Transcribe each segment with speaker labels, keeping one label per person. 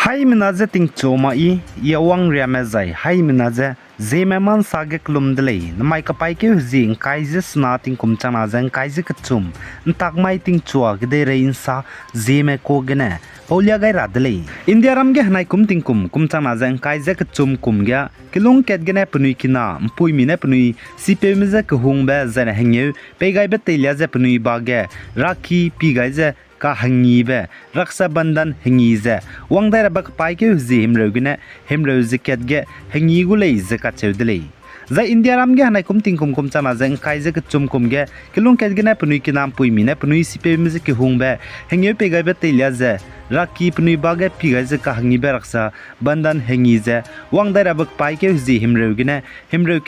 Speaker 1: Hai menaze ting choma I yawang riamezai hai menaze Zeme man sage klum delay namai kapai ke zing kaizes na ting kum chana zang kaize kachum ntak mai ting chua gede rein sa Zeme ko gene Paulia gai radley India ram ge hanai kum ting kum chana zang kaize kachum kum gya kilung ket gene punui kina mpui mine punui sipe meze khung ba zan hangeu pe gai be telia ze punui ba ge rakhi pi gai ze ka hangi be raksa bandan hangi ze wang dai rabak pai ke zi himro ziket ge hangi gulei ze ka chewdlei za India ram ge hanai kum ting kum chana zeng kai ze chum kum ge kilung ket ge na punui ki nam pui mi na punui sipe mi ze ki hung be hangi pe gai be telia ze rakhi punui ba ge pi gai ze ka hangi be raksa bandan hangi ze wang dai rabak pai ke zi himro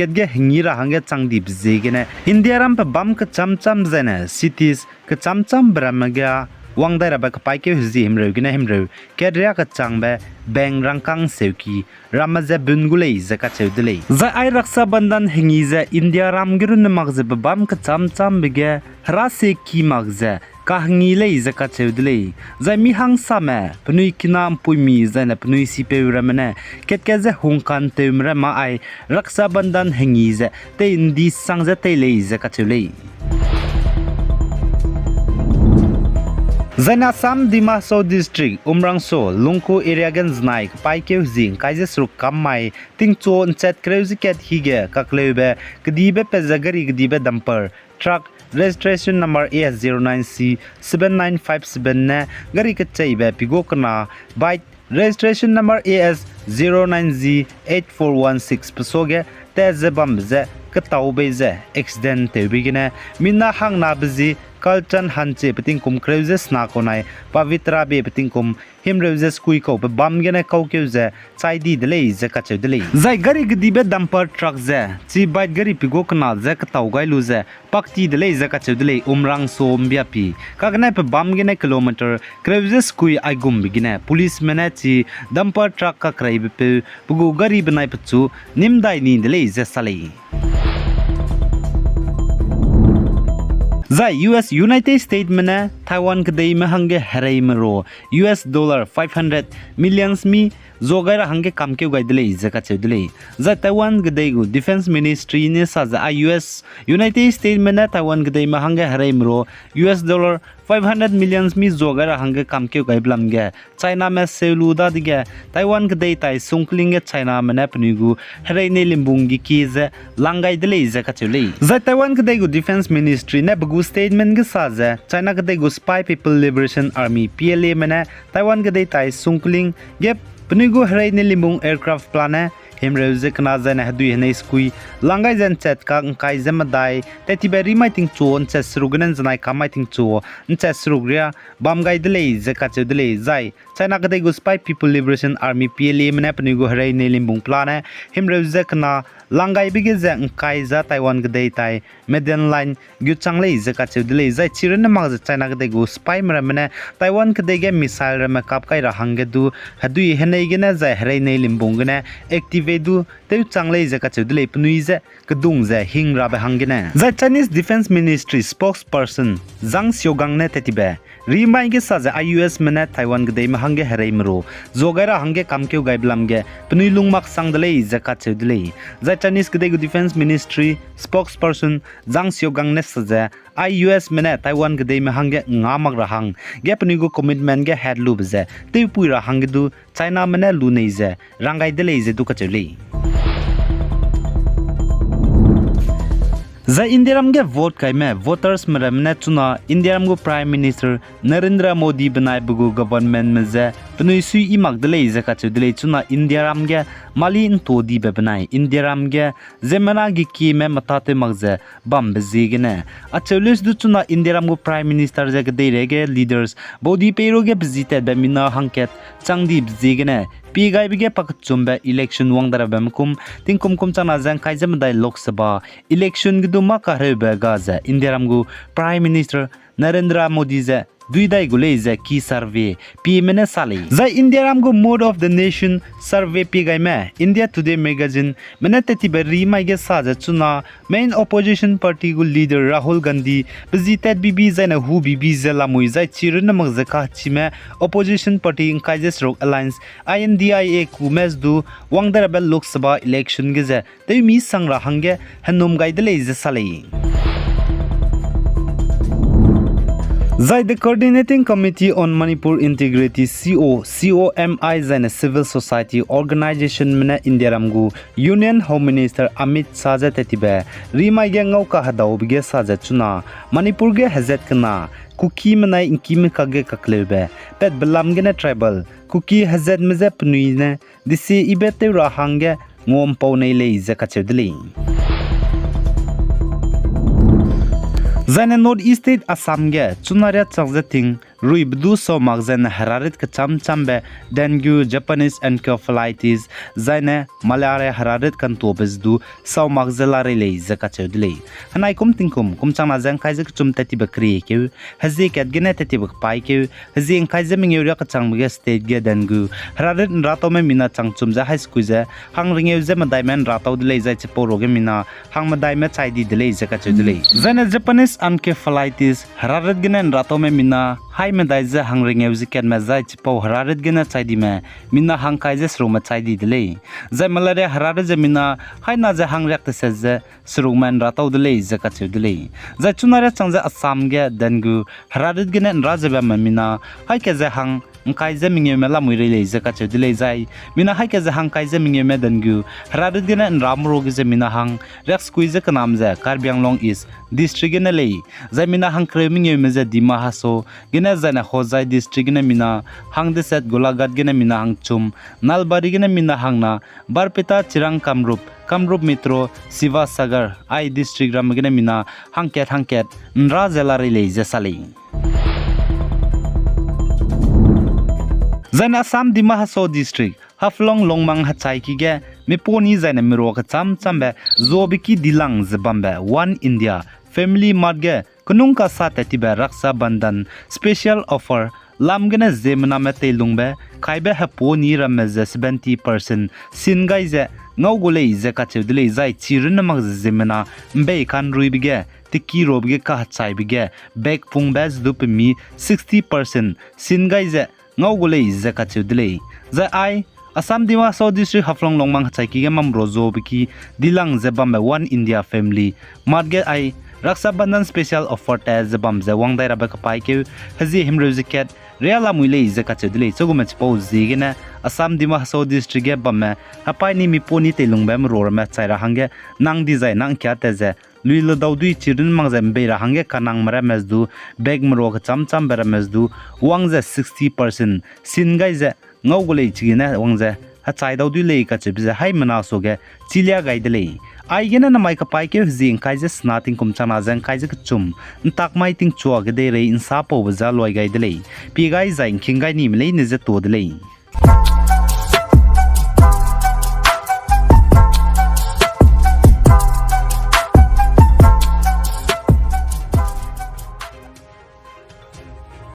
Speaker 1: ket ge hangi ra hange changdi bze ge na India ram pa bam ka cham ze na cities ka cham bramagya wang dai rabak pai ke zi himro kedria ka changbe beng rangkang seuki ramaze bungulei zaka chewdlei za ai raksa bandan hingi ze India ram girun magze bam ka cham bege rase ki magze ka hangi lei zaka chewdlei za mi hang same pnui kinam puimi za na pnui sipe ramane ketke ze hungkan temra ma ai raksa bandan hingi ze te indi sangze te lei zaka chewlei Zaina Sam Dimaso District Umrangso Lungku area gan znai pai keu zing kaije sruk kamai tingcho nchet kreuzi ket hige kaklebe kdibe pezagari kdibe dumper truck registration number AS09C 7957 ne gari kachaibe pigo kana bike registration number AS09Z 8416 pasoge teze bamze kataubeze accident tebigine minna hangna bzi kalchan hanche peting kum kreuses na konai pavitra be peting kum him reuses kui ko be bam gene kau keuze chaidi delei ze ka chedlei zai gari gdi be dumper truck ze chi bite gari pigo kana ze ka tau gai lu ze pakti delei ze ka chedlei umrang som biapi kagne pe bam gene kilometer kreuses kui ai gum bigine police mena chi dumper truck ka krai be pe pugu gari banai pchu nimdai ni delei ze salei Za US United States mena Taiwan kadai mahange harai maro US dollar 500 millions mi zogaira hange kamke gaidle zaka chedle za Taiwan kadai go defense ministry ne sa za US United States mena Taiwan kadai mahange harai maro US dollar 500 millions mi zogaira hange kamke gaiblam ge China me selu da dige Taiwan kadai tai sungkling ge China mena pnigu harai ne limbungi ki ze langai dele zaka chedle za Taiwan kadai go defense ministry ne statement ge saze China kadai go spy people liberation army PLA mena Taiwan kadai tai sungkling ge pnigu harai ne limbung aircraft plane himreuze kana zana hadu hene skui langai jan chat ka kai zamadai teti beri mai ting chon cha srugnen zanai kamai ting cho ncha srugria bam gai dele zaka chedele zai China kadai go spy people liberation army PLA mena pnigu harai ne limbung plane himreuze kana langai bige za kai za Taiwan kadai tai median line gyu changlei zaka chedele zai chiren ma za China kadai go spy mena Taiwan kadai ge missile ra kap kai ra hange du hadu hene ge na za harai ne limbung ne active du te changlei zaka chedele pnui za kdung za hing ra ba hangena za Chinese defense ministry spokesperson Zhang Xiaogang ne tetibe rimai ge sa za US mena Taiwan kadai ma hange harai mro zogaira hange kamkeu gaiblam ge pnui lungmak sangdele zaka chedele za Chinese kadai go defense ministry spokesperson Zhang Xiaogang ne sa US mena Taiwan kadai ma hange ngamak ra hang ge pnui go commitment ge head lu bze te pui ra hang du China mena lu nei ze rangai dele ze du ka chele za Indiaram ge vote kai me voters maramne chuna Indiaram go prime minister Narendra Modi banai bugu government me ze pnui sui i magdele ze ka chudele chuna Indiaram ge mali in to di be banai Indiaram ge zemana gi ki me matate magze bam bezi ge ne achelis du chuna Indiaram go prime minister ze ge de rege leaders bodi pero ge bizite be mina hanket changdi bezi ge ne pi gai bige pak chumbe election wangdara bemkum tingkum chana jang kaijam dai lok sabha election gdu ma ka rebe ga za Indiaram go prime minister Narendra Modi ze duidai gule je ki survey pi mena sali zai India ram go mode of the nation survey pi gai me India Today magazine mena teti bari mai ge sa ja chuna main opposition party go leader Rahul Gandhi bizitet bibi zaina hu bibi zela mui zai chirna mag zaka chime opposition party in kaijes rock alliance INDIA ku mes du wangdar bel lok sabha election ge je te mi sangra hange hanum gaidele je salai Zai the Coordinating Committee on Manipur Integrity COMI Zaina Civil Society Organization Mena India Ramgu Union Home Minister Amit Saja Tetibe Rima Yangau ka hadau bige saja chuna Manipur ge hazet kana kuki manai inki me kage kaklebe pet belam gena tribal kuki hazet meze pnuine disi ibete rahange ngom pau nei le zakachedli Zaina North East State Assam ge chunaria changjating ruibdu so magzen hararit ka chambe dengue Japanese encephalitis zaina malaria hararit kan tobezdu so magzelare le zakachedle hanai tingkum changna jang kaijak chum tati bakri ke hazi kat gene tati bak pai ke hazi kaijam ngeuria ka changbege state ge dengue hararit rato me mina changchum ja high school ja hang ringeu je ma diamond rato dile jai chepo roge mina hang ma diamond chaidi dile zakachedle zaina Japanese encephalitis hararit gene rato me mina hai me daiza hangring euziken ma zai chipo hararit gena chaidi me mina hang kaije sruma chaidi dile zai malaria hararit je mina hai na je hang rakte se sruman ratau dile zaka chudile zai chunare changja Assam ge dengue hararit gena rajabe ma mina hai ke je hang kaije mingye mela muire zaka chudile zai mina hai ke je hang kaije mingye me dengue hararit gena ramro ge je mina hang rak squeeze ka nam je Karbianglong is district gena le zai mina hang kremingye me je Dima Haso gena zana Hozai district gena mina hang de set Golagat gena mina hang chum Nalbari gena mina hang na Barpeta Chirang Kamrup Metro Siva Sagar I district ram gena mina hangket nra zelari le jesali Zana Assam Dima Haso district Haflong Longmang Hachai kige Meponi zana miro ka chambe zobiki dilang zbambe One India Family Marge Kunung ka sa tetibe Raksa Bandhan Special Offer Lamgana Zeme na mete lungbe Kaibe hapo ni rameze 70% Singai ze ngau gole ze ka chedile zai chirin mag Zeme na mbe kan ruibige tiki robge ka hachai bige back pung bas dupmi 60% Singai ze ngau gole ze ka chedile za ai Assam Dima Haso district Haflong Longmang hachai ki mam rozo biki dilang ze bambe One India Family Marge ai Raksa Bandhan Special Offer Taz Bamze Wang Dai Rabaka Paike Hazi Himroziket Reala Mule Zakachudle Sogumach Pose Zigina Assam Dima Haso District Bamme Hapai ni Miponi Telungbam Rorma Tsaira Hange Nang Design Nang Kyateze Luila Daudui Chirin Mangzam Beira Hange Kanang Maramezdu Beg Mroka Cham Baramezdu Wangza 60% Singaize Ngogule Chigina Wangza Hachai Daudui Lei Kachibze Hai Manasoge Chilia Gaidele Aigena na mai kapai ke zing kaije snating kumchana jang kaije chum ntak mai ting chua ge de re insa po baza loi gai de le pi gai zain king gai ni mle ne je to de le